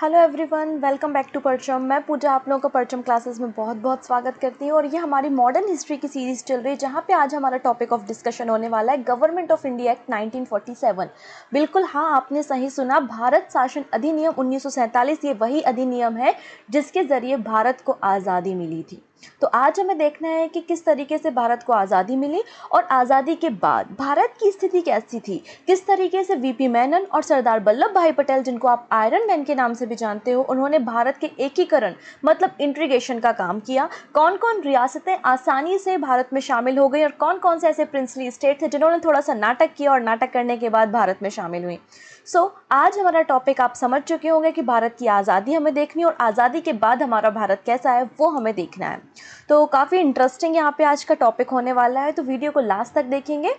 Hello everyone, welcome back to Parcham. मैं पूजा आप लोगों का परचम क्लासेस में बहुत बहुत स्वागत करती हूँ। और ये हमारी मॉडर्न हिस्ट्री की सीरीज़ चल रही है, जहाँ पे आज हमारा टॉपिक ऑफ डिस्कशन होने वाला है गवर्नमेंट ऑफ इंडिया एक्ट 1947। बिल्कुल हाँ, आपने सही सुना, भारत शासन अधिनियम 1947 ये वही अधिनियम है जिसके ज़रिए भारत को आज़ादी मिली थी। तो आज हमें देखना है कि किस तरीके से भारत को आज़ादी मिली और आज़ादी के बाद भारत की स्थिति कैसी थी, किस तरीके से वीपी मेनन और सरदार वल्लभ भाई पटेल, जिनको आप आयरन मैन के नाम से भी जानते हो, उन्होंने भारत के एकीकरण मतलब इंटीग्रेशन का काम किया। कौन कौन रियासतें आसानी से भारत में शामिल हो गई और कौन कौन से ऐसे प्रिंसली स्टेट थे जिन्होंने थोड़ा सा नाटक किया और नाटक करने के बाद भारत में शामिल हुई। आज हमारा टॉपिक आप समझ चुके होंगे कि भारत की आज़ादी हमें देखनी है और आज़ादी के बाद हमारा भारत कैसा है वो हमें देखना है। तो काफ़ी इंटरेस्टिंग यहाँ पे आज का टॉपिक होने वाला है, तो वीडियो को लास्ट तक देखेंगे।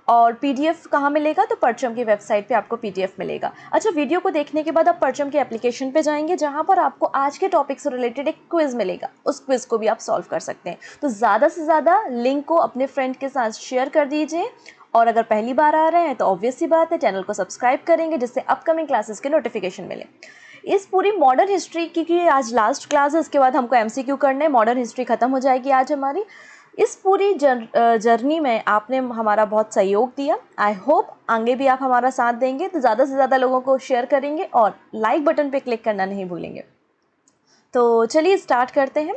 और पीडीएफ कहाँ मिलेगा? तो परचम की वेबसाइट पे आपको पीडीएफ मिलेगा। अच्छा, वीडियो को देखने के बाद आप परचम के एप्लीकेशन पे जाएंगे, जहाँ पर आपको आज के टॉपिक से रिलेटेड एक क्विज मिलेगा। उस क्विज को भी आप सॉल्व कर सकते हैं। तो ज़्यादा से ज़्यादा लिंक को अपने फ्रेंड के साथ शेयर कर दीजिए। और अगर पहली बार आ रहे हैं तो ऑब्वियस सी बात है, चैनल को सब्सक्राइब करेंगे जिससे अपकमिंग क्लासेस के नोटिफिकेशन मिले। इस पूरी मॉडर्न हिस्ट्री की आज लास्ट क्लास है, इसके बाद हमको एमसीक्यू करने हैं, मॉडर्न हिस्ट्री खत्म हो जाएगी आज हमारी। इस पूरी जर्नी में आपने हमारा बहुत सहयोग दिया। आई होप आगे भी आप हमारा साथ देंगे। तो ज़्यादा से ज़्यादा लोगों को शेयर करेंगे और लाइक बटन पे क्लिक करना नहीं भूलेंगे। तो चलिए स्टार्ट करते हैं।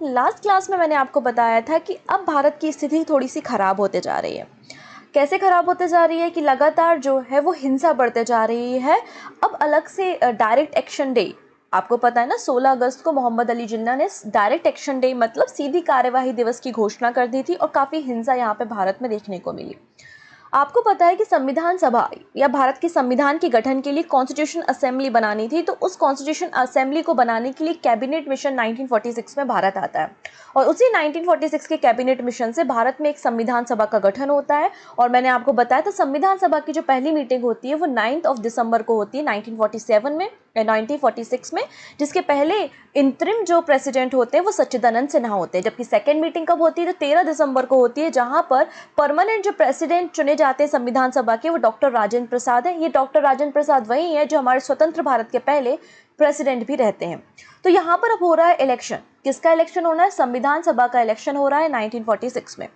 लास्ट क्लास में मैंने आपको बताया था कि अब भारत की स्थिति थोड़ी सी ख़राब होते जा रही है। कैसे ख़राब होते जा रही है कि लगातार जो है वो हिंसा बढ़ते जा रही है। अब अलग से डायरेक्ट एक्शन डे, आपको पता है ना, 16 अगस्त को मोहम्मद अली जिन्ना ने डायरेक्ट एक्शन डे मतलब सीधी कार्यवाही दिवस की घोषणा कर दी थी और काफ़ी हिंसा यहाँ पे भारत में देखने को मिली। आपको पता है कि संविधान सभा या भारत के संविधान के गठन के लिए कॉन्स्टिट्यूशन असेंबली बनानी थी, तो उस कॉन्स्टिट्यूशन असेंबली को बनाने के लिए कैबिनेट मिशन 1946 में भारत आता है और उसी 1946 के कैबिनेट मिशन से भारत में एक संविधान सभा का गठन होता है। और मैंने आपको बताया था संविधान सभा की जो पहली मीटिंग होती है वो 9 दिसंबर को होती है 1947 में 1946 में, जिसके पहले इंतरिम जो प्रेसिडेंट होते हैं वो सच्चिदानंद सिन्हा होते हैं। जबकि सेकेंड मीटिंग कब होती है? तो 13 दिसंबर को होती है, जहां पर परमानेंट जो प्रेसिडेंट चुने जाते हैं संविधान सभा के वो डॉक्टर राजेंद्र प्रसाद हैं। ये डॉक्टर राजेंद्र प्रसाद वही हैं जो हमारे स्वतंत्र भारत के पहले प्रेसिडेंट भी रहते हैं। तो यहाँ पर अब हो रहा है इलेक्शन। किसका इलेक्शन होना है? संविधान सभा का इलेक्शन हो रहा है 1946 में।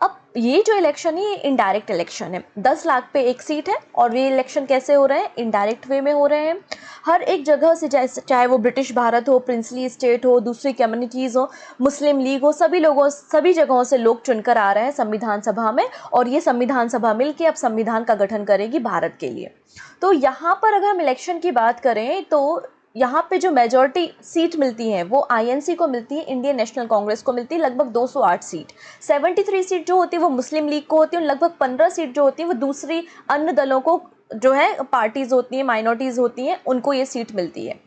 अब ये जो इलेक्शन है ये इनडायरेक्ट इलेक्शन है। 10 लाख पे एक सीट है और ये इलेक्शन कैसे हो रहे हैं? इनडायरेक्ट वे में हो रहे हैं। हर एक जगह से, चाहे वो ब्रिटिश भारत हो, प्रिंसली स्टेट हो, दूसरी कम्युनिटीज़ हो, मुस्लिम लीग हो, सभी जगहों से लोग चुनकर आ रहे हैं संविधान सभा में। और ये संविधान सभा मिलकर अब संविधान का गठन करेगी भारत के लिए। तो यहाँ पर अगर हम इलेक्शन की बात करें तो यहाँ पे जो मेजॉरिटी सीट मिलती है वो आईएनसी को मिलती है, इंडियन नेशनल कांग्रेस को मिलती है लगभग 208 सीट। 73 सीट जो होती है वो मुस्लिम लीग को होती है और लगभग 15 सीट जो होती है वो दूसरी अन्य दलों को, जो है पार्टीज होती हैं, माइनॉरिटीज़ होती हैं, उनको ये सीट मिलती है।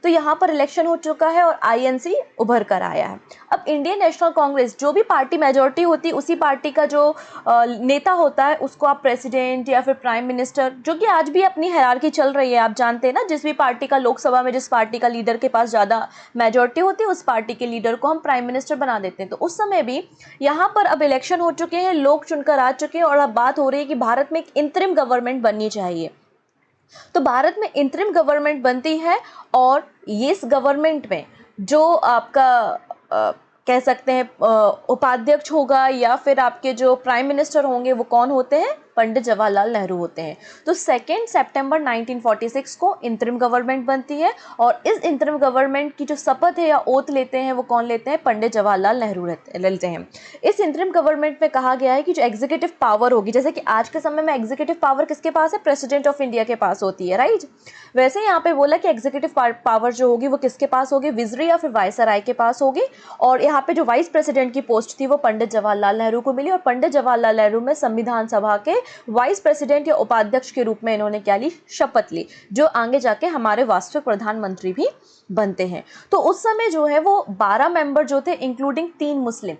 तो यहाँ पर इलेक्शन हो चुका है और आईएनसी उभर कर आया है। अब इंडियन नेशनल कांग्रेस, जो भी पार्टी मेजॉरिटी होती है उसी पार्टी का जो नेता होता है उसको आप प्रेसिडेंट या फिर प्राइम मिनिस्टर, जो कि आज भी अपनी हायरार्की चल रही है, आप जानते हैं ना, जिस भी पार्टी का लोकसभा में जिस पार्टी का लीडर के पास ज़्यादा मेजॉरिटी होती है उस पार्टी के लीडर को हम प्राइम मिनिस्टर बना देते हैं। तो उस समय भी यहाँ पर अब इलेक्शन हो चुके हैं, लोग चुनकर आ चुके हैं और अब बात हो रही है कि भारत में एक इंतरिम गवर्नमेंट बननी चाहिए। तो भारत में इंतरिम गवर्नमेंट बनती है और ये इस गवर्नमेंट में जो आपका कह सकते हैं उपाध्यक्ष होगा या फिर आपके जो प्राइम मिनिस्टर होंगे वो कौन होते हैं? पंडित जवाहरलाल नेहरू होते हैं। तो 2 सितंबर 1946 को इंतरिम गवर्नमेंट बनती है और इस इंतरिम गवर्नमेंट की जो शपथ है या ओथ लेते हैं वो कौन लेते हैं? पंडित जवाहरलाल नेहरू लेते हैं। इस इंतरिम गवर्नमेंट में कहा गया है कि जो एग्जीक्यूटिव पावर होगी, जैसे कि आज के समय में एग्जीक्यूटिव पावर किसके पास है? प्रेसिडेंट ऑफ इंडिया के पास होती है, राइट। वैसे यहाँ पे बोला कि एग्जीक्यूटिव पावर जो होगी वो किसके पास होगी? विजरी या फिर वायसराय के पास होगी। और यहाँ पे जो वाइस प्रेसिडेंट की पोस्ट थी वो पंडित जवाहरलाल नेहरू को मिली और पंडित जवाहरलाल नेहरू में संविधान सभा के वाइस प्रेसिडेंट या उपाध्यक्ष के रूप में इन्होंने क्या ली? शपथ ली, जो आगे जाके हमारे वास्तविक प्रधानमंत्री भी बनते हैं। तो उस समय जो है वो 12 मेंबर जो थे, इंक्लूडिंग 3 मुस्लिम,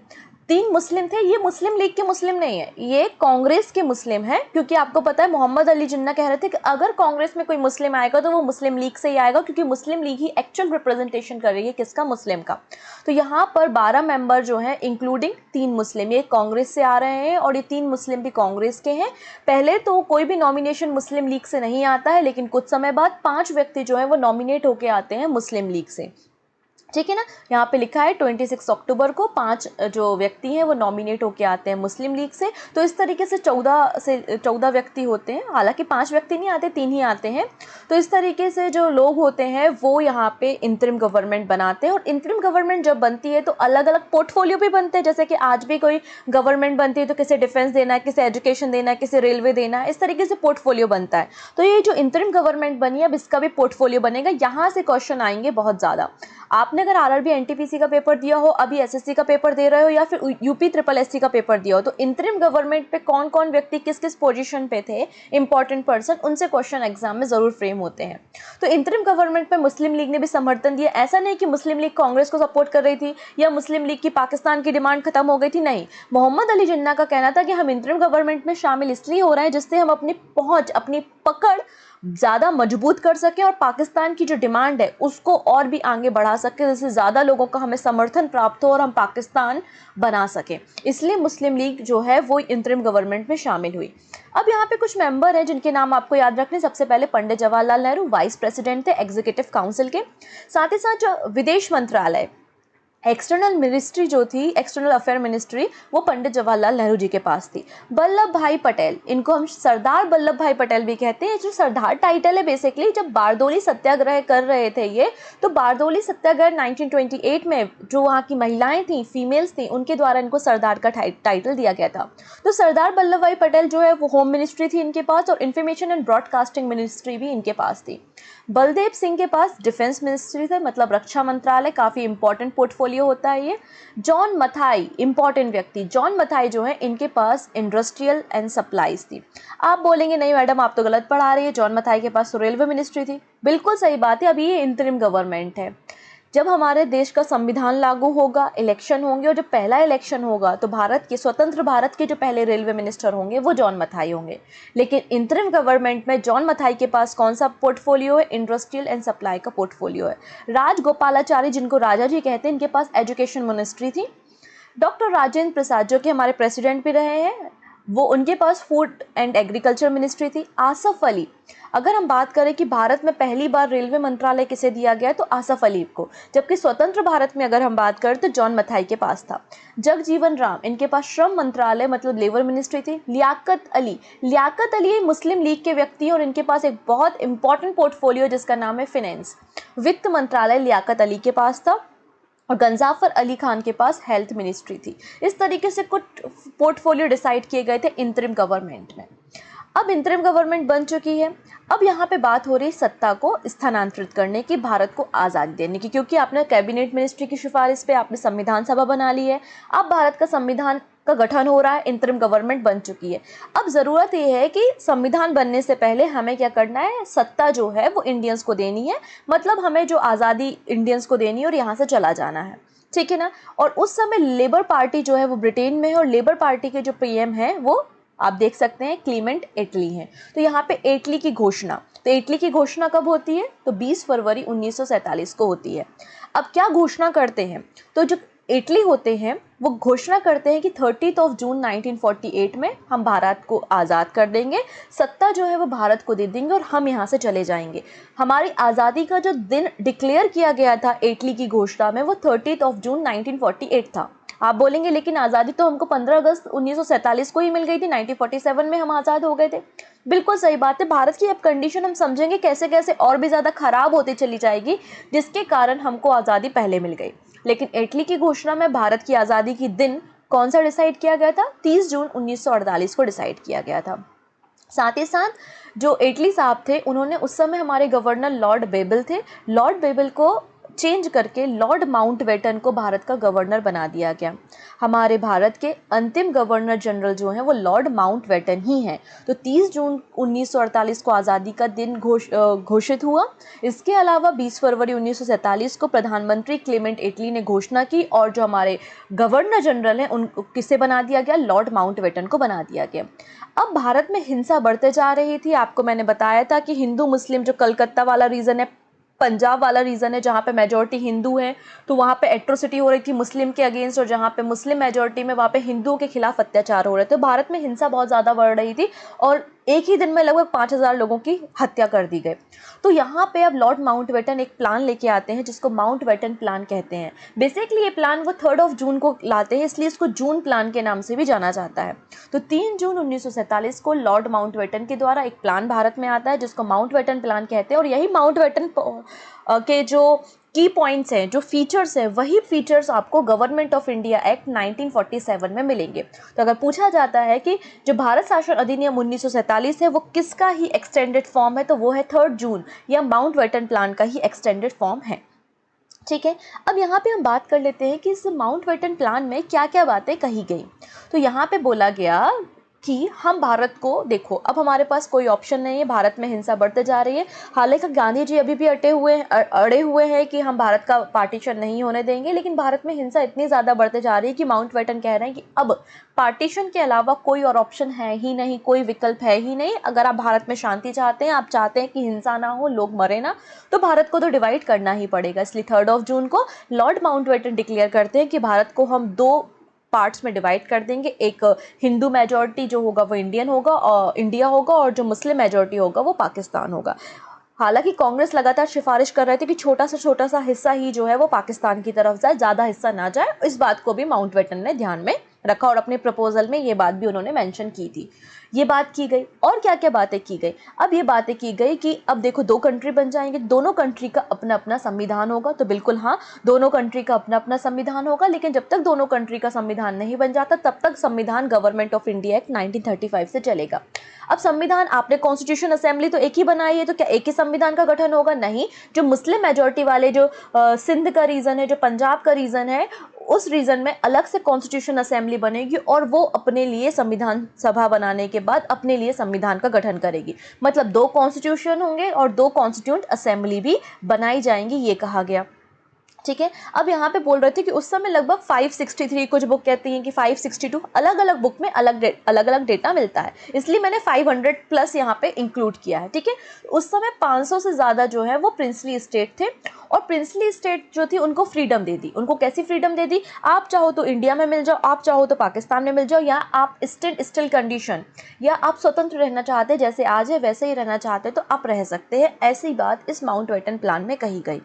3 मुस्लिम थे। ये मुस्लिम लीग के मुस्लिम नहीं है, ये कांग्रेस के मुस्लिम हैं, क्योंकि आपको पता है मोहम्मद अली जिन्ना कह रहे थे कि अगर कांग्रेस में कोई मुस्लिम आएगा तो वो मुस्लिम लीग से ही आएगा, क्योंकि मुस्लिम लीग ही एक्चुअल रिप्रेजेंटेशन कर रही है किसका, मुस्लिम का। तो यहाँ पर 12 मेंबर जो हैं इंक्लूडिंग 3 मुस्लिम, ये कांग्रेस से आ रहे हैं और ये 3 मुस्लिम भी कांग्रेस के हैं। पहले तो कोई भी नॉमिनेशन मुस्लिम लीग से नहीं आता है, लेकिन कुछ समय बाद 5 व्यक्ति जो है वो नॉमिनेट होके आते हैं मुस्लिम लीग से, ठीक है ना। यहाँ पे लिखा है 26 अक्टूबर को 5 जो व्यक्ति हैं वो नॉमिनेट होके आते हैं मुस्लिम लीग से। तो इस तरीके से 14 व्यक्ति होते हैं, हालांकि 5 व्यक्ति नहीं आते, 3 ही आते हैं। तो इस तरीके से जो लोग होते हैं वो यहाँ पे इंतरिम गवर्नमेंट बनाते हैं। और इंतरिम गवर्नमेंट जब बनती है तो अलग अलग पोर्टफोलियो भी बनते हैं, जैसे कि आज भी कोई गवर्नमेंट बनती है तो किसे डिफेंस देना है, किसे एजुकेशन देना है, किसे रेलवे देना है, इस तरीके से पोर्टफोलियो बनता है। तो ये जो इंतरिम गवर्नमेंट बनी है अब इसका भी पोर्टफोलियो बनेगा। यहाँ से क्वेश्चन आएंगे बहुत ज़्यादा। आपने अगर आरआरबी एनटीपीसी का पेपर दिया हो, अभी एसएससी का पेपर दे रहे हो, या फिर यूपी ट्रिपल एससी का पेपर दिया हो, तो इंतरिम गवर्नमेंट पे कौन कौन व्यक्ति किस किस पोजीशन पे थे, इंपॉर्टेंट पर्सन, उनसे क्वेश्चन एग्जाम में जरूर फ्रेम होते हैं। तो इंतरिम गवर्नमेंट पे मुस्लिम लीग ने भी समर्थन दिया। ऐसा नहीं कि मुस्लिम लीग कांग्रेस को सपोर्ट कर रही थी या मुस्लिम लीग की पाकिस्तान की डिमांड खत्म हो गई थी, नहीं। मोहम्मद अली जिन्ना का कहना था कि हम इंतरिम गवर्नमेंट में शामिल इसलिए हो रहे हैं जिससे हम अपनी पहुंच, अपनी पकड़ ज़्यादा मजबूत कर सकें और पाकिस्तान की जो डिमांड है उसको और भी आगे बढ़ा सकें, जिससे ज़्यादा लोगों का हमें समर्थन प्राप्त हो और हम पाकिस्तान बना सकें। इसलिए मुस्लिम लीग जो है वो इंतरिम गवर्नमेंट में शामिल हुई। अब यहाँ पे कुछ मेंबर हैं जिनके नाम आपको याद रखने। सबसे पहले पंडित जवाहरलाल नेहरू वाइस प्रेसिडेंट थे एग्जीक्यूटिव काउंसिल के। साथ ही साथ जो विदेश मंत्रालय, एक्सटर्नल मिनिस्ट्री जो थी, एक्सटर्नल अफेयर मिनिस्ट्री, वो पंडित जवाहरलाल नेहरू जी के पास थी। वल्लभ भाई पटेल, इनको हम सरदार वल्लभ भाई पटेल भी कहते हैं। जो सरदार टाइटल है बेसिकली, जब बारदोली सत्याग्रह कर रहे थे ये, तो बारदोली सत्याग्रह 1928 में जो वहाँ की महिलाएं थी, फीमेल्स थी, उनके द्वारा इनको सरदार का टाइटल दिया गया था। तो सरदार वल्लभ भाई पटेल जो है वो होम मिनिस्ट्री थी इनके पास, और इन्फॉर्मेशन एंड ब्रॉडकास्टिंग मिनिस्ट्री भी इनके पास थी। बलदेव सिंह के पास डिफेंस मिनिस्ट्री था, मतलब रक्षा मंत्रालय, काफ़ी इंपॉर्टेंट पोर्टफोलियो होता है ये। जॉन मथाई, इंपॉर्टेंट व्यक्ति, जॉन मथाई जो है इनके पास इंडस्ट्रियल एंड सप्लाईज थी। आप बोलेंगे नहीं मैडम आप तो गलत पढ़ा रही है, जॉन मथाई के पास तो रेलवे मिनिस्ट्री थी। बिल्कुल सही बात है। अभी ये इंतरिम गवर्नमेंट है। जब हमारे देश का संविधान लागू होगा, इलेक्शन होंगे, और जब पहला इलेक्शन होगा तो भारत के, स्वतंत्र भारत के जो पहले रेलवे मिनिस्टर होंगे वो जॉन मथाई होंगे। लेकिन इंतरिम गवर्नमेंट में जॉन मथाई के पास कौन सा पोर्टफोलियो है, इंडस्ट्रियल एंड सप्लाई का पोर्टफोलियो है। राजगोपालाचारी, जिनको राजा जी कहते हैं, इनके पास एजुकेशन मिनिस्ट्री थी। डॉक्टर राजेंद्र प्रसाद जो कि हमारे प्रेसिडेंट भी रहे हैं, वो उनके पास फूड एंड एग्रीकल्चर मिनिस्ट्री थी। आसफ अली, अगर हम बात करें कि भारत में पहली बार रेलवे मंत्रालय किसे दिया गया तो आसफ अली को, जबकि स्वतंत्र भारत में अगर हम बात करें तो जॉन मथाई के पास था। जगजीवन राम, इनके पास श्रम मंत्रालय मतलब लेबर मिनिस्ट्री थी। लियाकत अली मुस्लिम लीग के व्यक्ति हैं और इनके पास एक बहुत इंपॉर्टेंट पोर्टफोलियो जिसका नाम है फिनेंस। वित्त मंत्रालय लियाकत अली के पास था और गंजाफर अली खान के पास हेल्थ मिनिस्ट्री थी। इस तरीके से कुछ पोर्टफोलियो डिसाइड किए गए थे इंतरिम गवर्नमेंट में। अब इंतरिम गवर्नमेंट बन चुकी है। अब यहाँ पे बात हो रही है सत्ता को स्थानांतरित करने की, भारत को आज़ादी देने की, क्योंकि आपने कैबिनेट मिनिस्ट्री की सिफारिश पे आपने संविधान सभा बना ली है। अब भारत का संविधान का गठन हो रहा है, इंतरिम गवर्नमेंट बन चुकी है। अब ज़रूरत ये है कि संविधान बनने से पहले हमें क्या करना है, सत्ता जो है वो इंडियंस को देनी है, मतलब हमें जो आज़ादी इंडियंस को देनी है और यहाँ से चला जाना है, ठीक है ना। और उस समय लेबर पार्टी जो है वो ब्रिटेन में है और लेबर पार्टी के जो पीएम है वो आप देख सकते हैं क्लीमेंट एटली हैं। तो यहाँ पे एटली की घोषणा, तो एटली की घोषणा कब होती है, तो 20 फरवरी 1947 को होती है। अब क्या घोषणा करते हैं, तो जो एटली होते हैं वो घोषणा करते हैं कि 30 जून 1948 में हम भारत को आज़ाद कर देंगे, सत्ता जो है वो भारत को दे देंगे और हम यहाँ से चले जाएंगे। हमारी आज़ादी का जो दिन डिक्लेयर किया गया था एटली की घोषणा में वो 30 जून 1948 था। आप बोलेंगे लेकिन आज़ादी तो हमको 15 अगस्त 1947 को ही मिल गई थी, 1947 में हम आज़ाद हो गए थे। बिल्कुल सही बात है। भारत की अब कंडीशन हम समझेंगे कैसे कैसे और भी ज़्यादा खराब होती चली जाएगी, जिसके कारण हमको आज़ादी पहले मिल गई। लेकिन एटली की घोषणा में भारत की आज़ादी की दिन कौन सा डिसाइड किया गया था, 30 जून 1948 को डिसाइड किया गया था। साथ ही साथ जो एटली साहब थे उन्होंने उस समय हमारे गवर्नर लॉर्ड बेबल थे, लॉर्ड बेबल को चेंज करके लॉर्ड माउंटबेटन को भारत का गवर्नर बना दिया गया। हमारे भारत के अंतिम गवर्नर जनरल जो हैं वो लॉर्ड माउंटबेटन ही हैं। तो 30 जून 1948 को आज़ादी का दिन घोषित हुआ। इसके अलावा 20 फरवरी 1947 को प्रधानमंत्री क्लेमेंट एटली ने घोषणा की और जो हमारे गवर्नर जनरल हैं उन किसे बना दिया गया, लॉर्ड माउंटबेटन को बना दिया गया। अब भारत में हिंसा बढ़ते जा रही थी। आपको मैंने बताया था कि हिंदू मुस्लिम जो कलकत्ता वाला रीजन है, पंजाब वाला रीजन है, जहाँ पे मेजॉरिटी हिंदू हैं, तो वहाँ पे एट्रोसिटी हो रही थी मुस्लिम के अगेंस्ट, और जहाँ पे मुस्लिम मेजॉरिटी में वहाँ पे हिंदुओं के खिलाफ अत्याचार हो रहे थे। भारत में हिंसा बहुत ज़्यादा बढ़ रही थी और एक ही दिन में लगभग 5000 लोगों की हत्या कर दी गई। तो यहाँ पे अब लॉर्ड माउंटबेटन एक प्लान लेके आते हैं जिसको माउंटबेटन प्लान कहते हैं। बेसिकली ये प्लान वो 3 जून को लाते हैं, इसलिए इसको जून प्लान के नाम से भी जाना जाता है। तो 3 जून 1947 को लॉर्ड माउंटबेटन के द्वारा एक प्लान भारत में आता है जिसको माउंटबेटन प्लान कहते हैं, और यही माउंटबेटन के जो की पॉइंट्स हैं, जो फीचर्स हैं, वही फीचर्स आपको गवर्नमेंट ऑफ इंडिया एक्ट 1947 में मिलेंगे। तो अगर पूछा जाता है कि जो भारत शासन अधिनियम 1947 है वो किसका ही एक्सटेंडेड फॉर्म है, तो वो है 3 जून या माउंटबेटन प्लान का ही एक्सटेंडेड फॉर्म है। ठीक है, अब यहाँ पे हम बात कर लेते हैं कि इस माउंटबेटन प्लान में क्या क्या बातें कही गई। तो यहाँ पे बोला गया कि हम भारत को, देखो अब हमारे पास कोई ऑप्शन नहीं है, भारत में हिंसा बढ़ते जा रही है। हालांकि गांधी जी अभी भी अड़े हुए हैं कि हम भारत का पार्टीशन नहीं होने देंगे, लेकिन भारत में हिंसा इतनी ज़्यादा बढ़ते जा रही है कि माउंटबेटन कह रहे हैं कि अब पार्टीशन के अलावा कोई और ऑप्शन है ही नहीं, कोई विकल्प है ही नहीं। अगर आप भारत में शांति चाहते हैं, आप चाहते हैं कि हिंसा ना हो, लोग मरे ना, तो भारत को तो डिवाइड करना ही पड़ेगा। इसलिए 3 जून को लॉर्ड माउंटबेटन डिक्लेयर करते हैं कि भारत को हम 2 पार्ट्स में डिवाइड कर देंगे। एक हिंदू मेजॉरिटी जो होगा वो इंडियन होगा और इंडिया होगा, और जो मुस्लिम मेजॉरिटी होगा वो पाकिस्तान होगा। हालांकि कांग्रेस लगातार सिफारिश कर रहे थे कि छोटा सा हिस्सा ही जो है वो पाकिस्तान की तरफ जाए, ज़्यादा हिस्सा ना जाए। इस बात को भी माउंटबेटन ने ध्यान में रखा और अपने प्रपोजल में ये बात भी उन्होंने मेंशन की थी। ये बात की गई। और क्या क्या बातें की गई, अब ये बातें की गई कि अब देखो 2 कंट्री बन जाएंगे, दोनों कंट्री का अपना अपना संविधान होगा। तो बिल्कुल हाँ, दोनों कंट्री का अपना अपना संविधान होगा, लेकिन जब तक दोनों कंट्री का संविधान नहीं बन जाता तब तक संविधान गवर्नमेंट ऑफ इंडिया एक्ट 1935 से चलेगा। अब संविधान आपने कॉन्स्टिट्यूशन असेंबली तो एक ही बनाई है, तो क्या एक ही संविधान का गठन होगा? नहीं। जो मुस्लिम मेजॉरिटी वाले जो सिंध का रीजन है, जो पंजाब का रीजन है, उस रीजन में अलग से कॉन्स्टिट्यूशन असेंबली बनेगी और वो अपने लिए संविधान सभा बनाने के बाद अपने लिए संविधान का गठन करेगी। मतलब 2 कॉन्स्टिट्यूशन होंगे और 2 कॉन्स्टिट्यूंट असेंबली भी बनाई जाएंगी, ये कहा गया। ठीक है, अब यहाँ पे बोल रहे थे कि उस समय लगभग 563, कुछ बुक कहती हैं कि 562, अलग अलग बुक में अलग अलग डेटा मिलता है, इसलिए मैंने 500 प्लस यहाँ पे इंक्लूड किया है। ठीक है, उस समय 500 से ज़्यादा जो है वो प्रिंसली स्टेट थे, और प्रिंसली स्टेट जो थी उनको फ्रीडम दे दी। उनको कैसी फ्रीडम दे दी? आप चाहो तो इंडिया में मिल जाओ, आप चाहो तो पाकिस्तान में मिल जाओ, या आप स्टिल कंडीशन, या आप स्वतंत्र रहना चाहते हैं, जैसे आज है वैसे ही रहना चाहते हैं तो आप रह सकते हैं। ऐसी बात इस माउंटबेटन प्लान में कही गई।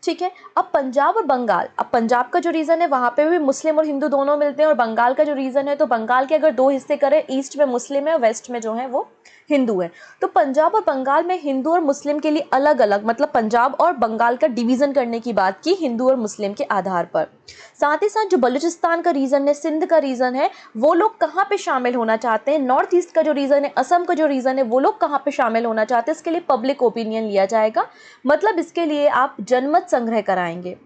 ठीक है, अब पंजाब और बंगाल, अब पंजाब का जो रीजन है वहाँ पे भी मुस्लिम और हिंदू दोनों मिलते हैं, और बंगाल का जो रीजन है, तो बंगाल के अगर 2 हिस्से करें, ईस्ट में मुस्लिम है और वेस्ट में जो है वो हिंदू है। तो पंजाब और बंगाल में हिंदू और मुस्लिम के लिए अलग अलग, मतलब पंजाब और बंगाल का डिवीजन करने की बात की हिंदू और मुस्लिम के आधार पर। साथ ही साथ जो बलूचिस्तान का रीजन है, सिंध का रीजन है, वो लोग कहाँ पे शामिल होना चाहते हैं, नॉर्थ ईस्ट का जो रीजन है, असम का जो रीजन है, वो लोग कहाँ पे शामिल होना चाहते हैं, इसके लिए पब्लिक ओपिनियन लिया जाएगा। मतलब इसके लिए आप जनमत संग्रह कराएंगे,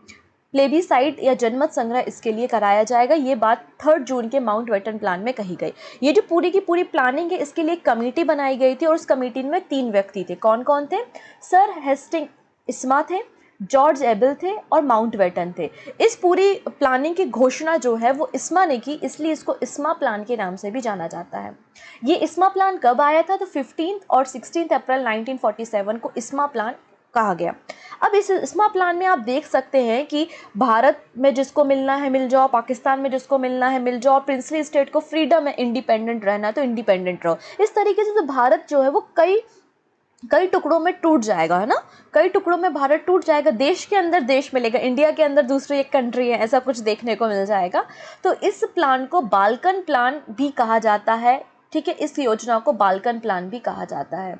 प्लेबीसाइट या जनमत संग्रह इसके लिए कराया जाएगा। ये बात 3 जून के माउंटबेटन प्लान में कही गई। ये जो पूरी की पूरी प्लानिंग है, इसके लिए एक कमेटी बनाई गई थी, और उस कमेटी में 3 व्यक्ति थे। कौन कौन थे? सर हेस्टिंग इस्मा थे, जॉर्ज एबल थे और माउंटबेटन थे। इस पूरी प्लानिंग की घोषणा जो है वो इस्मा ने की, इसलिए इसको इस्मा प्लान के नाम से भी जाना जाता है। ये इस्मा प्लान कब आया था? तो 15 और 16 अप्रैल 1947 को इस्मा प्लान कहा गया। अब इस इस्मा प्लान में आप देख सकते हैं कि भारत में जिसको मिलना है मिल जाओ, पाकिस्तान में जिसको मिलना है मिल जाओ, प्रिंसली स्टेट को फ्रीडम है इंडिपेंडेंट रहना तो इंडिपेंडेंट रहो। इस तरीके से तो भारत जो है वो कई टुकड़ों में टूट जाएगा, है ना, कई टुकड़ों में भारत टूट जाएगा। देश के अंदर देश मिलेगा, इंडिया के अंदर दूसरी एक कंट्री है, ऐसा कुछ देखने को मिल जाएगा। तो इस प्लान को बाल्कन प्लान भी कहा जाता है। ठीक है, इस योजना को बाल्कन प्लान भी कहा जाता है।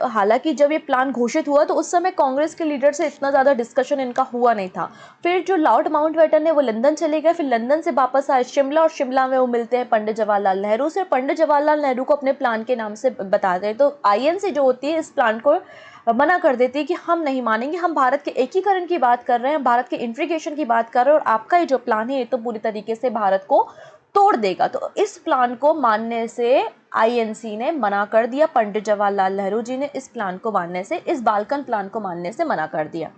हालांकि जब ये प्लान घोषित हुआ तो उस समय कांग्रेस के लीडर से इतना ज़्यादा डिस्कशन इनका हुआ नहीं था। फिर जो लॉर्ड माउंटबेटन है वो लंदन चले गए, फिर लंदन से वापस आए शिमला, और शिमला में वो मिलते हैं पंडित जवाहरलाल नेहरू से। पंडित जवाहरलाल नेहरू को अपने प्लान के नाम से बताते हैं। तो INC जो होती है इस प्लान को मना कर देती है कि हम नहीं मानेंगे, हम भारत के एकीकरण की बात कर रहे हैं, भारत के इंटीग्रेशन की बात कर रहे हैं और आपका ये जो प्लान है ये तो पूरी तरीके से भारत को तोड़ देगा। तो इस प्लान को मानने से आईएनसी ने मना कर दिया, पंडित जवाहरलाल नेहरू जी ने इस प्लान को मानने से, इस बाल्कन प्लान को मानने से मना कर दिया।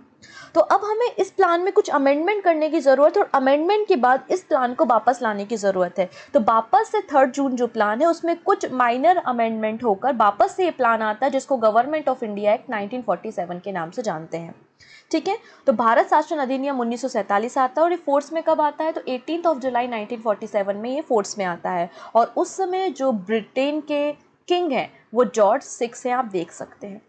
तो अब हमें इस प्लान में कुछ अमेंडमेंट करने की ज़रूरत है और अमेंडमेंट के बाद इस प्लान को वापस लाने की ज़रूरत है। तो वापस से 3 जून जो प्लान है उसमें कुछ माइनर अमेंडमेंट होकर वापस से ये प्लान आता है जिसको गवर्नमेंट ऑफ इंडिया एक्ट 1947 के नाम से जानते हैं। ठीक है, तो भारत शासन अधिनियम 1947 आता है और ये फोर्स में कब आता है, तो 18 जुलाई 1947 में ये फोर्स में आता है। और उस समय जो ब्रिटेन के किंग हैं वो जॉर्ज 6 हैं, आप देख सकते हैं।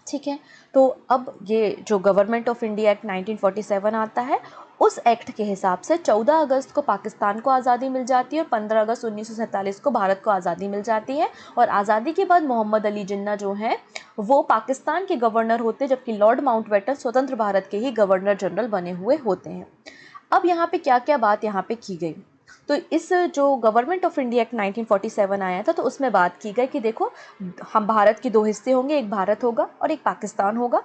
ठीक है, तो अब ये जो गवर्नमेंट ऑफ इंडिया एक्ट 1947 आता है, उस एक्ट के हिसाब से 14 अगस्त को पाकिस्तान को आज़ादी मिल जाती है और 15 अगस्त 1947 को भारत को आज़ादी मिल जाती है। और आज़ादी के बाद मोहम्मद अली जिन्ना जो हैं वो पाकिस्तान के गवर्नर होते हैं, जबकि लॉर्ड माउंटबेटन स्वतंत्र भारत के ही गवर्नर जनरल बने हुए होते हैं। अब यहाँ पे क्या क्या बात यहाँ पे की गई, तो इस जो गवर्नमेंट ऑफ इंडिया एक्ट 1947 आया था तो उसमें बात की गई कि देखो, हम भारत के 2 हिस्से होंगे, एक भारत होगा और एक पाकिस्तान होगा।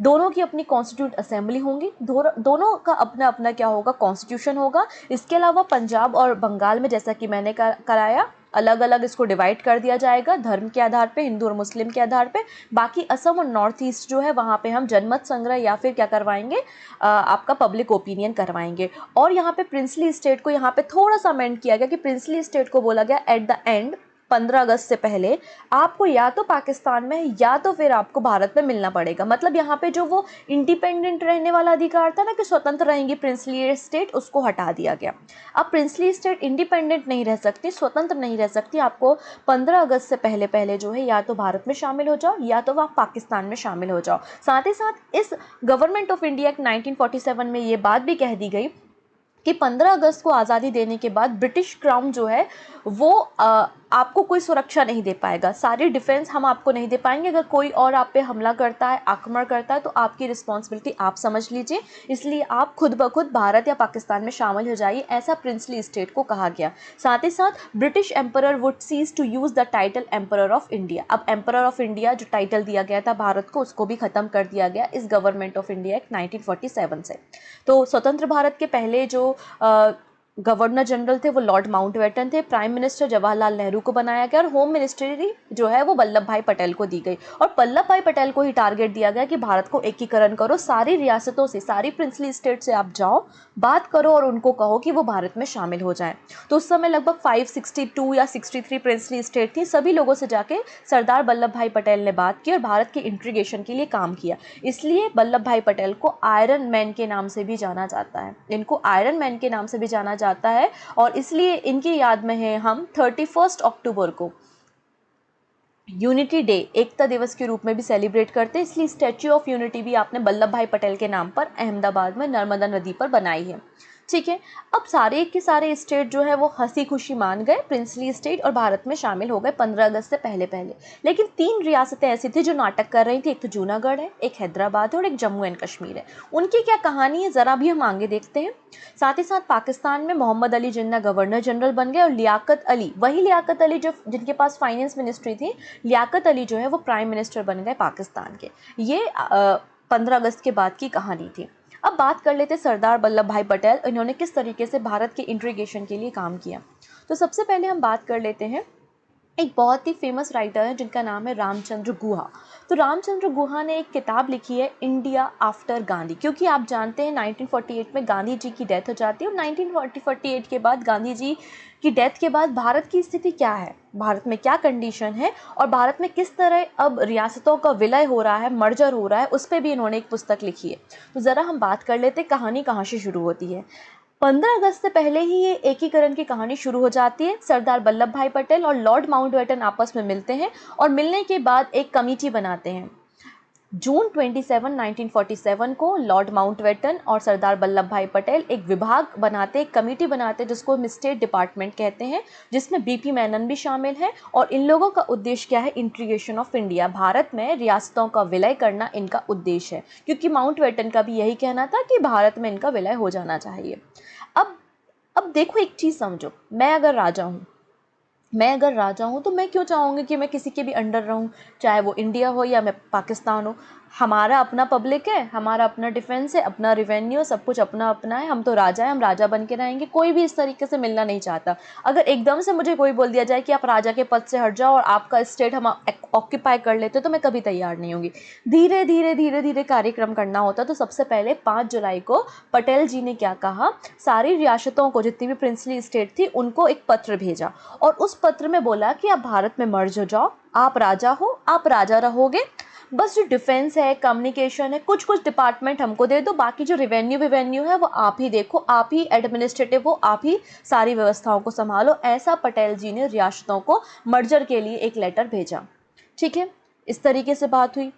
दोनों की अपनी कॉन्स्टिट्यूट असेंबली होंगी, दोनों का अपना अपना क्या होगा, कॉन्स्टिट्यूशन होगा। इसके अलावा पंजाब और बंगाल में जैसा कि मैंने कराया, अलग अलग इसको डिवाइड कर दिया जाएगा धर्म के आधार पे, हिंदू और मुस्लिम के आधार पे। बाकी असम और नॉर्थ ईस्ट जो है वहाँ पे हम जनमत संग्रह या फिर क्या करवाएंगे, आपका पब्लिक ओपिनियन करवाएंगे। और यहाँ पे प्रिंसली स्टेट को यहाँ पे थोड़ा सा अमेंड किया गया कि प्रिंसली स्टेट को बोला गया एट द एंड 15 अगस्त से पहले आपको या तो पाकिस्तान में या तो फिर आपको भारत में मिलना पड़ेगा। मतलब यहाँ पे जो वो इंडिपेंडेंट रहने वाला अधिकार था ना कि स्वतंत्र रहेंगी प्रिंसली स्टेट, उसको हटा दिया गया। अब प्रिंसली स्टेट इंडिपेंडेंट नहीं रह सकती, स्वतंत्र नहीं रह सकती, आपको 15 अगस्त से पहले पहले जो है या तो भारत में शामिल हो जाओ या तो आप पाकिस्तान में शामिल हो जाओ। साथ ही साथ इस गवर्नमेंट ऑफ इंडिया एक्ट 1947 में ये बात भी कह दी गई कि 15 अगस्त को आज़ादी देने के बाद ब्रिटिश क्राउन जो है वो आपको कोई सुरक्षा नहीं दे पाएगा, सारी डिफेंस हम आपको नहीं दे पाएंगे। अगर कोई और आप पे हमला करता है, आक्रमण करता है तो आपकी रिस्पॉन्सिबिलिटी आप समझ लीजिए, इसलिए आप खुद ब खुद भारत या पाकिस्तान में शामिल हो जाइए, ऐसा प्रिंसली स्टेट को कहा गया। साथ ही साथ British emperor would cease to use the title emperor of India. अब एम्परर ऑफ इंडिया जो टाइटल दिया गया था भारत को, उसको भी ख़त्म कर दिया गया इस गवर्नमेंट ऑफ इंडिया एक्ट 1947 से। तो स्वतंत्र भारत के पहले जो गवर्नर जनरल थे वो लॉर्ड माउंटबेटन थे, प्राइम मिनिस्टर जवाहरलाल नेहरू को बनाया गया और होम मिनिस्ट्री जो है वो वल्लभ भाई पटेल को दी गई। और वल्लभ भाई पटेल को ही टारगेट दिया गया कि भारत को एकीकरण करो, सारी रियासतों से, सारी प्रिंसली स्टेट से आप जाओ, बात करो और उनको कहो कि वो भारत में शामिल हो जाएं। तो उस समय लगभग 562 या 63 प्रिंसली स्टेट थी। सभी लोगों से जाके सरदार वल्लभ भाई पटेल ने बात की और भारत के इंटीग्रेशन के लिए काम किया। इसलिए वल्लभ भाई पटेल को आयरन मैन के नाम से भी जाना जाता है, इनको आयरन मैन के नाम से भी जाना जाता है। और इसलिए इनकी याद में है हम 31 अक्टूबर को यूनिटी डे, एकता दिवस के रूप में भी सेलिब्रेट करते हैं। इसलिए स्टैच्यू ऑफ यूनिटी भी आपने वल्लभ भाई पटेल के नाम पर अहमदाबाद में नर्मदा नदी पर बनाई है। ठीक है, अब सारे के सारे स्टेट जो है वो हंसी खुशी मान गए, प्रिंसली स्टेट और भारत में शामिल हो गए 15 अगस्त से पहले पहले। लेकिन 3 रियासतें ऐसी थी जो नाटक कर रही थी, एक तो जूनागढ़ है, एक हैदराबाद है और एक जम्मू एंड कश्मीर है। उनकी क्या कहानी है ज़रा भी हम आगे देखते हैं। साथ ही साथ पाकिस्तान में मोहम्मद अली जिन्ना गवर्नर जनरल बन गए और लियाकत अली, वही लियाकत अली जो जिनके पास फाइनेंस मिनिस्ट्री थी, लियाकत अली जो है वो प्राइम मिनिस्टर बन गए पाकिस्तान के। ये 15 अगस्त के बाद की कहानी थी। अब बात कर लेते सरदार वल्लभ भाई पटेल, इन्होंने किस तरीके से भारत के इंटीग्रेशन के लिए काम किया। तो सबसे पहले हम बात कर लेते हैं, एक बहुत ही फेमस राइटर है जिनका नाम है रामचंद्र गुहा। तो रामचंद्र गुहा ने एक किताब लिखी है इंडिया आफ्टर गांधी, क्योंकि आप जानते हैं 1948 में गांधी जी की डेथ हो जाती है और 1948 के बाद गांधी जी की डेथ के बाद भारत की स्थिति क्या है, भारत में क्या कंडीशन है और भारत में किस तरह अब रियासतों का विलय हो रहा है, मर्जर हो रहा है, उस पर भी इन्होंने एक पुस्तक लिखी है। तो ज़रा हम बात कर लेते कहानी कहाँ से शुरू होती है। 15 अगस्त से पहले ही ये एकीकरण की कहानी शुरू हो जाती है। सरदार वल्लभ भाई पटेल और लॉर्ड माउंटबेटन आपस में मिलते हैं और मिलने के बाद एक कमेटी बनाते हैं। जून 27, 1947 को लॉर्ड माउंटबेटन और सरदार वल्लभ भाई पटेल एक विभाग बनाते, एक कमेटी बनाते जिसको हम स्टेट डिपार्टमेंट कहते हैं, जिसमें बीपी मेनन भी शामिल है। और इन लोगों का उद्देश्य क्या है, इंटीग्रेशन ऑफ इंडिया, भारत में रियासतों का विलय करना इनका उद्देश्य है, क्योंकि माउंटबेटन का भी यही कहना था कि भारत में इनका विलय हो जाना चाहिए। अब देखो एक चीज़ समझो, मैं अगर राजा हूँ, मैं अगर राजा हूँ तो मैं क्यों चाहूँगी कि मैं किसी के भी अंडर रहूँ, चाहे वो इंडिया हो या मैं पाकिस्तान हो। हमारा अपना पब्लिक है, हमारा अपना डिफेंस है, अपना रिवेन्यू, सब कुछ अपना अपना है। हम तो राजा हैं, हम राजा बन के रहेंगे। कोई भी इस तरीके से मिलना नहीं चाहता। अगर एकदम से मुझे कोई बोल दिया जाए कि आप राजा के पद से हट जाओ और आपका स्टेट हम ऑक्यूपाई कर लेते, तो मैं कभी तैयार नहीं होंगी। धीरे धीरे धीरे धीरे कार्यक्रम करना होता। तो सबसे पहले 5 जुलाई को पटेल जी ने क्या कहा, सारी रियासतों को, जितनी भी प्रिंसली स्टेट थी, उनको एक पत्र भेजा और उस पत्र में बोला कि आप भारत में मर्ज हो जाओ, आप राजा हो, आप राजा रहोगे। बस जो डिफेंस है, कम्युनिकेशन है, कुछ कुछ डिपार्टमेंट हमको दे दो, बाकी जो रिवेन्यू है वो आप ही देखो, आप ही एडमिनिस्ट्रेटिव हो, आप ही सारी व्यवस्थाओं को संभालो। ऐसा पटेल जी ने रियासतों को मर्जर के लिए एक लेटर भेजा। ठीक है, इस तरीके से बात हुई।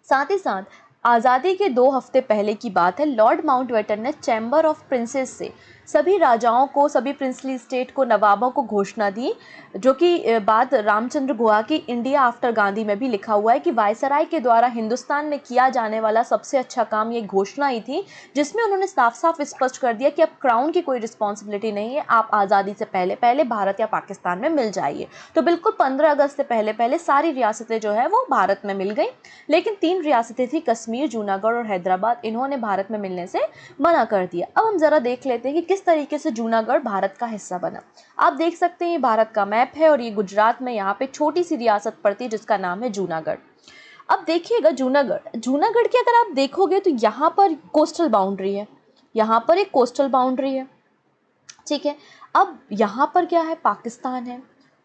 साथ ही साथ आज़ादी के 2 हफ्ते पहले की बात है, लॉर्ड माउंटबेटन ने चैम्बर ऑफ प्रिंसेस से सभी राजाओं को, सभी प्रिंसली स्टेट को, नवाबों को घोषणा दी, जो कि बात रामचंद्र गुहा की इंडिया आफ्टर गांधी में भी लिखा हुआ है कि वायसराय के द्वारा हिंदुस्तान में किया जाने वाला सबसे अच्छा काम ये घोषणा ही थी, जिसमें उन्होंने साफ साफ स्पष्ट कर दिया कि अब क्राउन की कोई रिस्पॉन्सिबिलिटी नहीं है, आप आज़ादी से पहले पहले भारत या पाकिस्तान में मिल जाइए। तो बिल्कुल 15 अगस्त से पहले पहले सारी रियासतें जो है वो भारत में मिल गई, लेकिन 3 रियासतें थी, कश्मीर, जूनागढ़ और हैदराबाद, इन्होंने भारत में मिलने से मना कर दिया। अब हम जरा देख लेते हैं कि किस तरीके से जूनागढ़ भारत का हिस्सा बना। आप देख सकते हैं ये भारत का मैप है और ये गुजरात में यहाँ पे छोटी सी रियासत पड़ती है जिसका नाम है जूनागढ़। अब देखिएगा जूनागढ़ की अगर आप देखोगे तो यहाँ पर कोस्टल बाउंड्री है, यहाँ पर एक कोस्टल बाउंड्री है। ठीक है, अब यहाँ पर क्या है, पाकिस्तान है।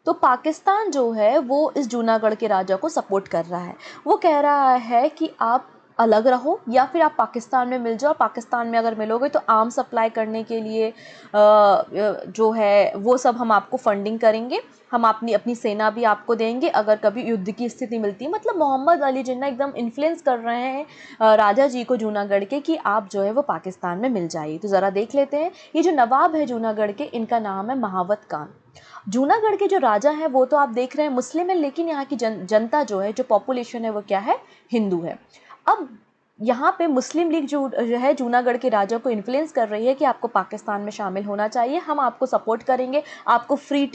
तो पाकिस्तान जो है वो इस जूनागढ़ के राजा को सपोर्ट कर रहा है। वो कह रहा है कि आप अलग रहो या फिर आप पाकिस्तान में मिल जाओ। पाकिस्तान में अगर मिलोगे तो आर्म सप्लाई करने के लिए जो है वो सब हम आपको फंडिंग करेंगे, हम अपनी अपनी सेना भी आपको देंगे अगर कभी युद्ध की स्थिति मिलती है। मतलब मोहम्मद अली जिन्ना एकदम इन्फ्लुएंस कर रहे हैं राजा जी को जूनागढ़ के कि आप जो है वो पाकिस्तान में मिल जाइए। तो ज़रा देख लेते हैं, ये जो नवाब है जूनागढ़ के, इनका नाम है महावत खान। जूनागढ़ के जो राजा हैं वो तो आप देख रहे हैं मुस्लिम है, लेकिन यहाँ की जनता जो है, जो पॉपुलेशन है वो क्या है, हिंदू है। अब यहाँ पे मुस्लिम लीग जो है जूनागढ़ के राजा को इन्फ्लुएंस कर रही है कि आपको पाकिस्तान में शामिल होना चाहिए, हम आपको सपोर्ट करेंगे, आपको फ्री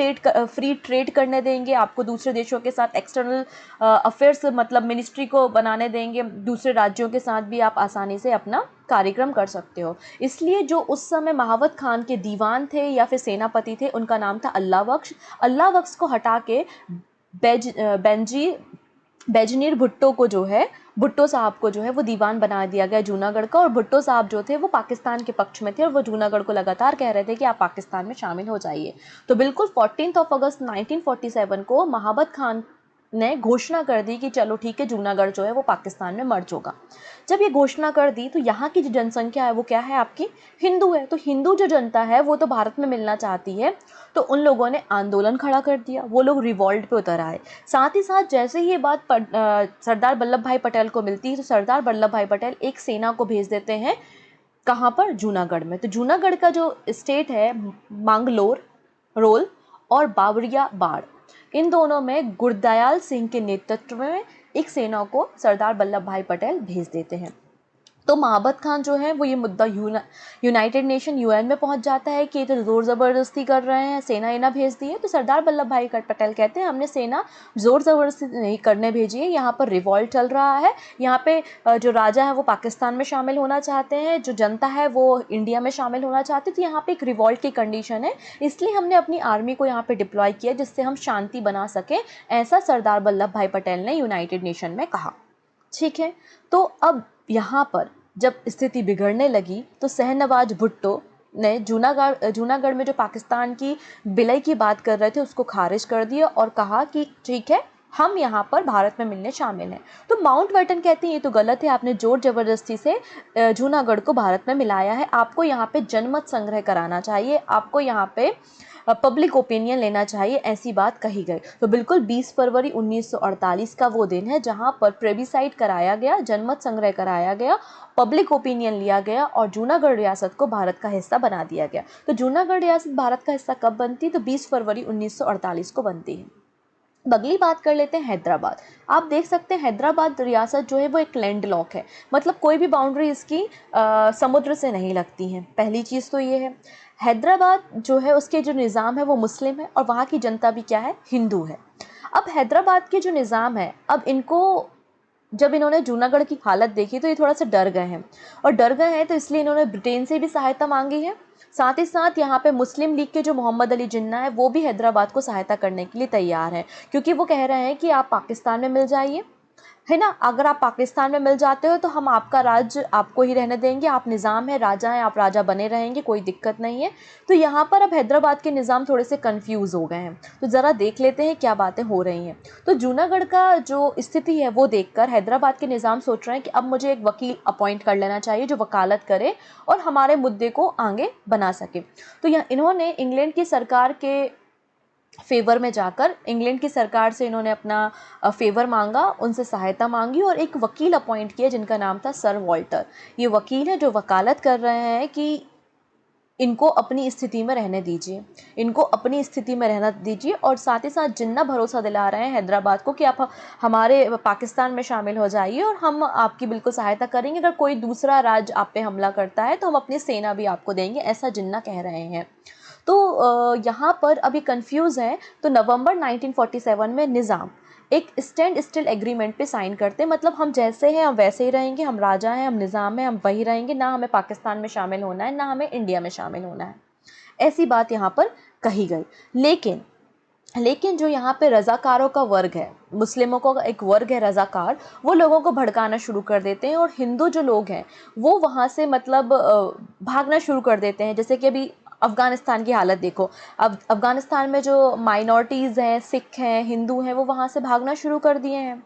ट्रेड करने देंगे, आपको दूसरे देशों के साथ एक्सटर्नल अफेयर्स मतलब मिनिस्ट्री को बनाने देंगे, दूसरे राज्यों के साथ भी आप आसानी से अपना कार्यक्रम कर सकते हो। इसलिए जो उस समय महावत खान के दीवान थे या फिर सेनापति थे, उनका नाम था अल्लाह बख्श। अल्लाह बख्श को हटा के बेजनीर भुट्टो को जो है, भुट्टो साहब को जो है वो दीवान बना दिया गया जूनागढ़ का। और भुट्टो साहब जो थे वो पाकिस्तान के पक्ष में थे और वो जूनागढ़ को लगातार कह रहे थे कि आप पाकिस्तान में शामिल हो जाइए। तो बिल्कुल 14 अगस्त 1947 को महाबत खान ने घोषणा कर दी कि चलो ठीक है, जूनागढ़ जो है वो पाकिस्तान में मर्ज होगा। जब ये घोषणा कर दी तो यहाँ की जो जनसंख्या है वो क्या है, आपकी हिंदू है। तो हिंदू जो जनता है वो तो भारत में मिलना चाहती है, तो उन लोगों ने आंदोलन खड़ा कर दिया, वो लोग रिवॉल्ट पे उतर आए। साथ ही साथ जैसे ही ये बात सरदार वल्लभ भाई पटेल को मिलती है तो सरदार वल्लभ भाई पटेल एक सेना को भेज देते हैं, कहाँ पर, जूनागढ़ में। तो जूनागढ़ का जो स्टेट है, मांगलोर, रोल और बावरिया बाड़, इन दोनों में गुरदयाल सिंह के नेतृत्व में एक सेना को सरदार वल्लभ भाई पटेल भेज देते हैं। तो महाबत खान जो है वो ये मुद्दा यूनाइटेड नेशन यूएन में पहुंच जाता है कि ये तो ज़ोर ज़बरदस्ती कर रहे हैं, सेना इना भेज दी है। तो सरदार वल्लभ भाई पटेल कहते हैं हमने सेना ज़ोर ज़बरदस्ती नहीं करने भेजी है, यहाँ पर रिवॉल्ट चल रहा है, यहाँ पे जो राजा है वो पाकिस्तान में शामिल होना चाहते हैं, जो जनता है वो इंडिया में शामिल होना चाहती है, तो यहाँ पर एक रिवॉल्ट की कंडीशन है, इसलिए हमने अपनी आर्मी को यहाँ पर डिप्लॉय किया जिससे हम शांति बना सकें, ऐसा सरदार वल्लभ भाई पटेल ने यूनाइटेड नेशन में कहा। ठीक है, तो अब यहाँ पर जब स्थिति बिगड़ने लगी तो शहनवाज भुट्टो ने जूनागढ़ में जो पाकिस्तान की विलय की बात कर रहे थे उसको खारिज कर दिया और कहा कि ठीक है, हम यहाँ पर भारत में मिलने शामिल हैं। तो माउंटबेटन कहते हैं ये तो गलत है, आपने जोर जबरदस्ती से जूनागढ़ को भारत में मिलाया है, आपको यहाँ पे जनमत संग्रह कराना चाहिए, आपको यहाँ पे पब्लिक ओपिनियन लेना चाहिए, ऐसी बात कही गई। तो बिल्कुल 20 फरवरी 1948 का वो दिन है जहाँ पर प्लेबिसाइट कराया गया, जनमत संग्रह कराया गया, पब्लिक ओपिनियन लिया गया और जूनागढ़ रियासत को भारत का हिस्सा बना दिया गया। तो जूनागढ़ रियासत भारत का हिस्सा कब बनती है, तो 20 फरवरी 1948 को बनती है। अब अगली बात कर लेते हैं हैदराबाद। आप देख सकते हैं हैदराबाद रियासत जो है वो एक लैंड लॉक है, मतलब कोई भी बाउंड्री इसकी समुद्र से नहीं लगती है। पहली चीज़ तो ये है। हैदराबाद जो है उसके जो निज़ाम है वो मुस्लिम है और वहाँ की जनता भी क्या है, हिंदू है। अब हैदराबाद के जो निज़ाम है, अब इनको जब इन्होंने जूनागढ़ की हालत देखी तो ये थोड़ा सा डर गए हैं, और डर गए हैं तो इसलिए इन्होंने ब्रिटेन से भी सहायता मांगी है। साथ ही साथ यहाँ पे मुस्लिम लीग के जो मोहम्मद अली जिन्ना है वो भी हैदराबाद को सहायता करने के लिए तैयार हैं, क्योंकि वो कह रहे हैं कि आप पाकिस्तान में मिल जाइए, है ना, अगर आप पाकिस्तान में मिल जाते हो तो हम आपका राज्य आपको ही रहने देंगे, आप निज़ाम है, राजा हैं, आप राजा बने रहेंगे, कोई दिक्कत नहीं है। तो यहाँ पर अब हैदराबाद के निज़ाम थोड़े से कंफ्यूज हो गए हैं, तो ज़रा देख लेते हैं क्या बातें हो रही हैं। तो जूनागढ़ का जो स्थिति है वो देखकर हैदराबाद के निज़ाम सोच रहे हैं कि अब मुझे एक वकील अपॉइंट कर लेना चाहिए जो वकालत करे और हमारे मुद्दे को आगे बना सके। तो यह इन्होंने इंग्लैंड की सरकार के फेवर में जाकर इंग्लैंड की सरकार से इन्होंने अपना फेवर मांगा, उनसे सहायता मांगी और एक वकील अपॉइंट किया जिनका नाम था सर वॉल्टर। ये वकील है जो वकालत कर रहे हैं कि इनको अपनी स्थिति में रहने दीजिए, इनको अपनी स्थिति में रहना दीजिए, और साथ ही साथ जिन्ना भरोसा दिला रहे हैं हैदराबाद को कि आप हमारे पाकिस्तान में शामिल हो जाइए और हम आपकी बिल्कुल सहायता करेंगे, अगर कोई दूसरा राज्य आप पे हमला करता है तो हम अपनी सेना भी आपको देंगे, ऐसा जिन्ना कह रहे हैं। तो यहाँ पर अभी कंफ्यूज है। तो नवंबर 1947 में निज़ाम एक स्टैंड स्टिल एग्रीमेंट पे साइन करते, मतलब हम जैसे हैं हम वैसे ही रहेंगे, हम राजा हैं, हम निज़ाम हैं, हम वही रहेंगे, ना हमें पाकिस्तान में शामिल होना है, ना हमें इंडिया में शामिल होना है, ऐसी बात यहाँ पर कही गई। लेकिन जो यहाँ पे रज़ाकारों का वर्ग है, मुस्लिमों का एक वर्ग है रज़ाकार, वो लोगों को भड़काना शुरू कर देते हैं और हिंदू जो लोग हैं वो वहाँ से मतलब भागना शुरू कर देते हैं। जैसे कि अभी अफ़गानिस्तान की हालत देखो, अब अफ़गानिस्तान में जो माइनॉरिटीज़ हैं, सिख हैं, हिंदू हैं, वो वहाँ से भागना शुरू कर दिए हैं,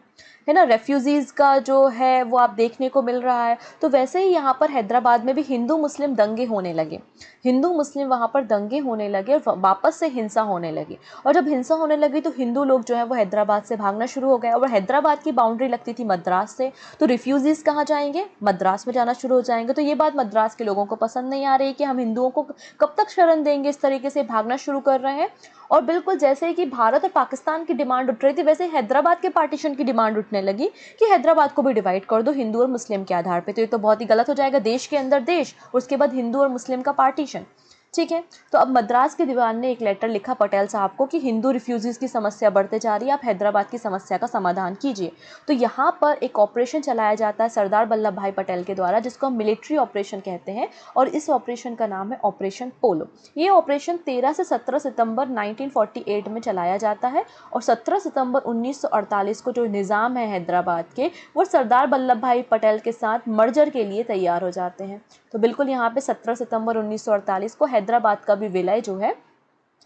है ना, रेफ्यूज़ीज़ का जो है वो आप देखने को मिल रहा है। तो वैसे ही यहाँ पर हैदराबाद में भी हिंदू मुस्लिम दंगे होने लगे, हिंदू मुस्लिम वहाँ पर दंगे होने लगे और वापस से हिंसा होने लगी। और जब हिंसा होने लगी तो हिंदू लोग जो है वो हैदराबाद से भागना शुरू हो गए, और हैदराबाद की बाउंड्री लगती थी मद्रास से, तो रिफ्यूजीज़ कहाँ जाएंगे, मद्रास में जाना शुरू हो जाएंगे। तो ये बात मद्रास के लोगों को पसंद नहीं आ रही कि हम हिंदुओं को कब तक शरण देंगे, इस तरीके से भागना शुरू कर रहे हैं। और बिल्कुल जैसे कि भारत और पाकिस्तान की डिमांड उठ रही थी, वैसे हैदराबाद के पार्टीशन की डिमांड उठने लगी कि हैदराबाद को भी डिवाइड कर दो हिंदू और मुस्लिम के आधार पे। तो ये तो बहुत ही गलत हो जाएगा, देश के अंदर देश और उसके बाद हिंदू और मुस्लिम का पार्टीशन। ठीक है, तो अब मद्रास के दीवान ने एक लेटर लिखा पटेल साहब को कि हिंदू रिफ्यूजीज़ की समस्या बढ़ते जा रही है, आप हैदराबाद की समस्या का समाधान कीजिए। तो यहाँ पर एक ऑपरेशन चलाया जाता है सरदार वल्लभ भाई पटेल के द्वारा, जिसको हम मिलिट्री ऑपरेशन कहते हैं, और इस ऑपरेशन का नाम है ऑपरेशन पोलो। ये ऑपरेशन 13 से 17 सितंबर 1948 में चलाया जाता है, और 17 सितंबर 1948 को जो निज़ाम है हैदराबाद के, वो सरदार वल्लभ भाई पटेल के साथ मर्जर के लिए तैयार हो जाते हैं। तो बिल्कुल यहाँ पे 17 सितंबर 1948 को हैदराबाद का भी विलय जो है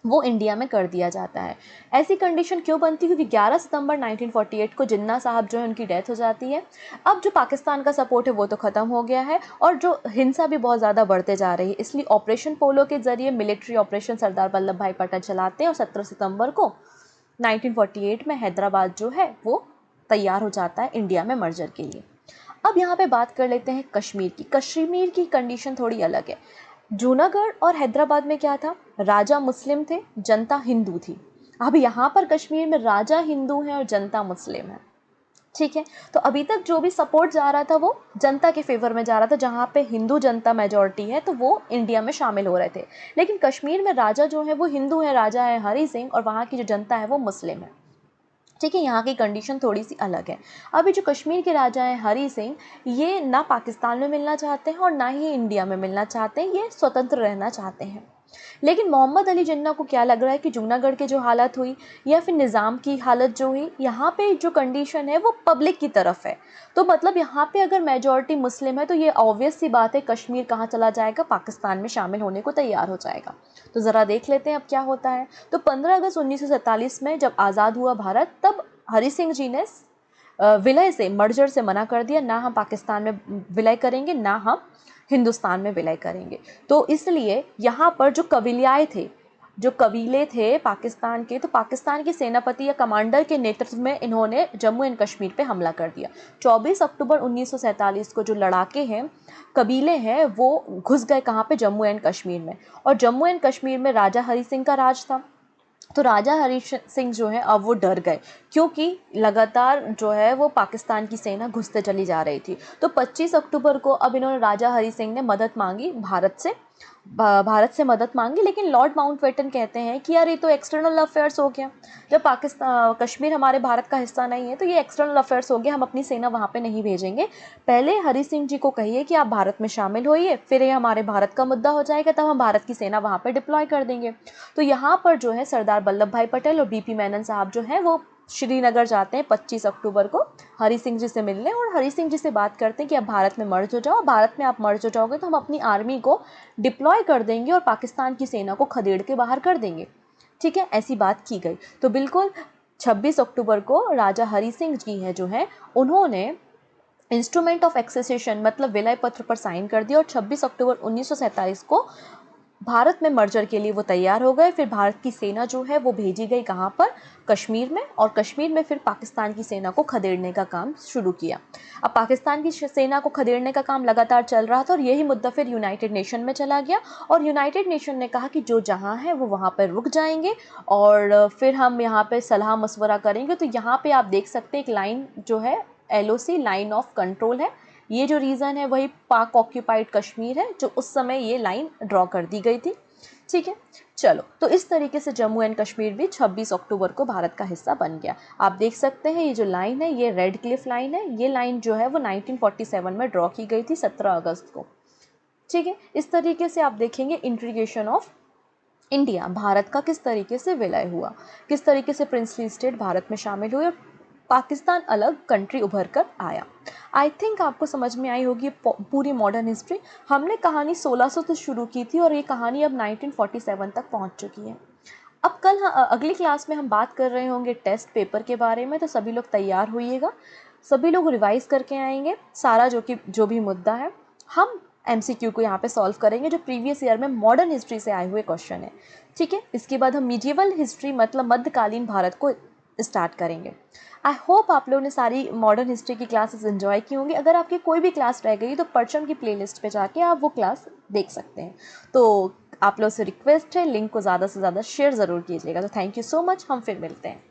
वो इंडिया में कर दिया जाता है। ऐसी कंडीशन क्यों बनती है, क्योंकि 11 सितंबर 1948 को जिन्ना साहब जो है उनकी डेथ हो जाती है। अब जो पाकिस्तान का सपोर्ट है वो तो ख़त्म हो गया है, और जो हिंसा भी बहुत ज़्यादा बढ़ते जा रही है, इसलिए ऑपरेशन पोलो के ज़रिए मिलिट्री ऑपरेशन सरदार वल्लभ भाई पटेल चलाते हैं, और 17 सितंबर को 1948 में हैदराबाद जो है वो तैयार हो जाता है इंडिया में मर्जर के लिए। अब यहाँ पे बात कर लेते हैं कश्मीर की। कश्मीर की कंडीशन थोड़ी अलग है। जूनागढ़ और हैदराबाद में क्या था, राजा मुस्लिम थे, जनता हिंदू थी। अब यहाँ पर कश्मीर में राजा हिंदू हैं और जनता मुस्लिम है। ठीक है, तो अभी तक जो भी सपोर्ट जा रहा था वो जनता के फेवर में जा रहा था, जहाँ पे हिंदू जनता मेजॉरिटी है तो वो इंडिया में शामिल हो रहे थे। लेकिन कश्मीर में राजा जो है वो हिंदू है, राजा है हरी सिंह, और वहाँ की जो जनता है वो मुस्लिम है। ठीक है, यहाँ की कंडीशन थोड़ी सी अलग है। अभी जो कश्मीर के राजा हैं हरी सिंह, ये ना पाकिस्तान में मिलना चाहते हैं और ना ही इंडिया में मिलना चाहते हैं, ये स्वतंत्र रहना चाहते हैं। लेकिन मोहम्मद अली जिन्ना को क्या लग रहा है कि जूनागढ़ की जो हालत हुई या फिर निज़ाम की हालत जो हुई, यहाँ पे जो कंडीशन है वो पब्लिक की तरफ है। तो मतलब यहाँ पे अगर मेजॉरिटी मुस्लिम है तो ये ऑब्वियस सी बात है, कश्मीर कहाँ चला जाएगा, पाकिस्तान में शामिल होने को तैयार हो जाएगा। तो ज़रा देख लेते हैं अब क्या होता है। तो 15 अगस्त 1947 में जब आज़ाद हुआ भारत, तब हरी सिंह जी ने विलय से, मर्जर से मना कर दिया, ना हम पाकिस्तान में विलय करेंगे, ना हम हिंदुस्तान में विलय करेंगे। तो इसलिए यहाँ पर जो कबीलियाए थे, जो कबीले थे पाकिस्तान के, तो पाकिस्तान के सेनापति या कमांडर के नेतृत्व में इन्होंने जम्मू एंड कश्मीर पे हमला कर दिया। 24 अक्टूबर 1947 को जो लड़ाके हैं, कबीले हैं, वो घुस गए कहाँ पे, जम्मू एंड कश्मीर में। और जम्मू एंड कश्मीर में राजा हरी सिंह का राज था। तो राजा हरी सिंह जो है अब वो डर गए, क्योंकि लगातार जो है वो पाकिस्तान की सेना घुसते चली जा रही थी। तो 25 अक्टूबर को अब इन्होंने राजा हरी सिंह ने मदद मांगी भारत से मदद मांगी, लेकिन लॉर्ड माउंटबेटन कहते हैं कि यार ये तो एक्सटर्नल अफेयर्स हो गया, जब पाकिस्तान कश्मीर हमारे भारत का हिस्सा नहीं है तो ये एक्सटर्नल अफेयर्स हो गया, हम अपनी सेना वहाँ पे नहीं भेजेंगे। पहले हरी सिंह जी को कहिए कि आप भारत में शामिल होइए, फिर ये हमारे भारत का मुद्दा हो जाएगा, तब हम भारत की सेना वहाँ पे डिप्लॉय कर देंगे। तो यहाँ पर जो है सरदार वल्लभ भाई पटेल और बीपी मेनन साहब जो हैं वो श्रीनगर जाते हैं 25 अक्टूबर को हरी सिंह जी से मिलने, और हरी सिंह जी से बात करते हैं कि अब भारत में मर्ज हो जाओ, भारत में आप मर्ज हो जाओगे तो हम अपनी आर्मी को डिप्लॉय कर देंगे और पाकिस्तान की सेना को खदेड़ के बाहर कर देंगे। ठीक है, ऐसी बात की गई। तो बिल्कुल 26 अक्टूबर को राजा हरी सिंह जी हैं जो हैं उन्होंने इंस्ट्रूमेंट ऑफ एक्सेसेशन मतलब विलय पत्र पर साइन कर दिया, और 26 अक्टूबर 1947 को भारत में मर्जर के लिए वो तैयार हो गए। फिर भारत की सेना जो है वो भेजी गई कहाँ पर, कश्मीर में, और कश्मीर में फिर पाकिस्तान की सेना को खदेड़ने का काम शुरू किया। अब पाकिस्तान की सेना को खदेड़ने का काम लगातार चल रहा था और यही मुद्दा फिर यूनाइटेड नेशन में चला गया, और यूनाइटेड नेशन ने कहा कि जो जहाँ है वो वहाँ पर रुक जाएंगे और फिर हम यहाँ पे सलाह मशवरा करेंगे। तो यहाँ पे आप देख सकते हैं एक लाइन जो है LOC लाइन ऑफ कंट्रोल है, ये जो रीज़न है वही पाक ऑक्यूपाइड कश्मीर है, जो उस समय ये लाइन ड्रॉ कर दी गई थी। ठीक है, चलो, तो इस तरीके से जम्मू एंड कश्मीर भी 26 अक्टूबर को भारत का हिस्सा बन गया। आप देख सकते हैं ये जो लाइन है ये रेड क्लिफ लाइन है, ये लाइन जो है वो 1947 में ड्रॉ की गई थी 17 अगस्त को। ठीक है, इस तरीके से आप देखेंगे इंटीग्रेशन ऑफ इंडिया, भारत का किस तरीके से विलय हुआ, किस तरीके से प्रिंसली स्टेट भारत में शामिल हुए, पाकिस्तान अलग कंट्री उभर कर आया। आई थिंक आपको समझ में आई होगी पूरी मॉडर्न हिस्ट्री। हमने कहानी 1600 से शुरू की थी और ये कहानी अब 1947 तक पहुंच चुकी है। अब अगली क्लास में हम बात कर रहे होंगे टेस्ट पेपर के बारे में, तो सभी लोग तैयार होइएगा, सभी लोग रिवाइज करके आएंगे सारा जो भी मुद्दा है। हम MCQ को यहाँ पे सॉल्व करेंगे जो प्रीवियस ईयर में मॉडर्न हिस्ट्री से आए हुए क्वेश्चन है। ठीक है, इसके बाद हम मीडिएवल हिस्ट्री मतलब मध्यकालीन भारत को स्टार्ट करेंगे। आई होप आप लोगों ने सारी मॉडर्न हिस्ट्री की क्लासेस एंजॉय की होंगी। अगर आपकी कोई भी क्लास रह गई तो परचम की प्लेलिस्ट पे जाके आप वो क्लास देख सकते हैं। तो आप लोगों से रिक्वेस्ट है लिंक को ज़्यादा से ज़्यादा शेयर ज़रूर कीजिएगा। तो थैंक यू सो मच, हम फिर मिलते हैं।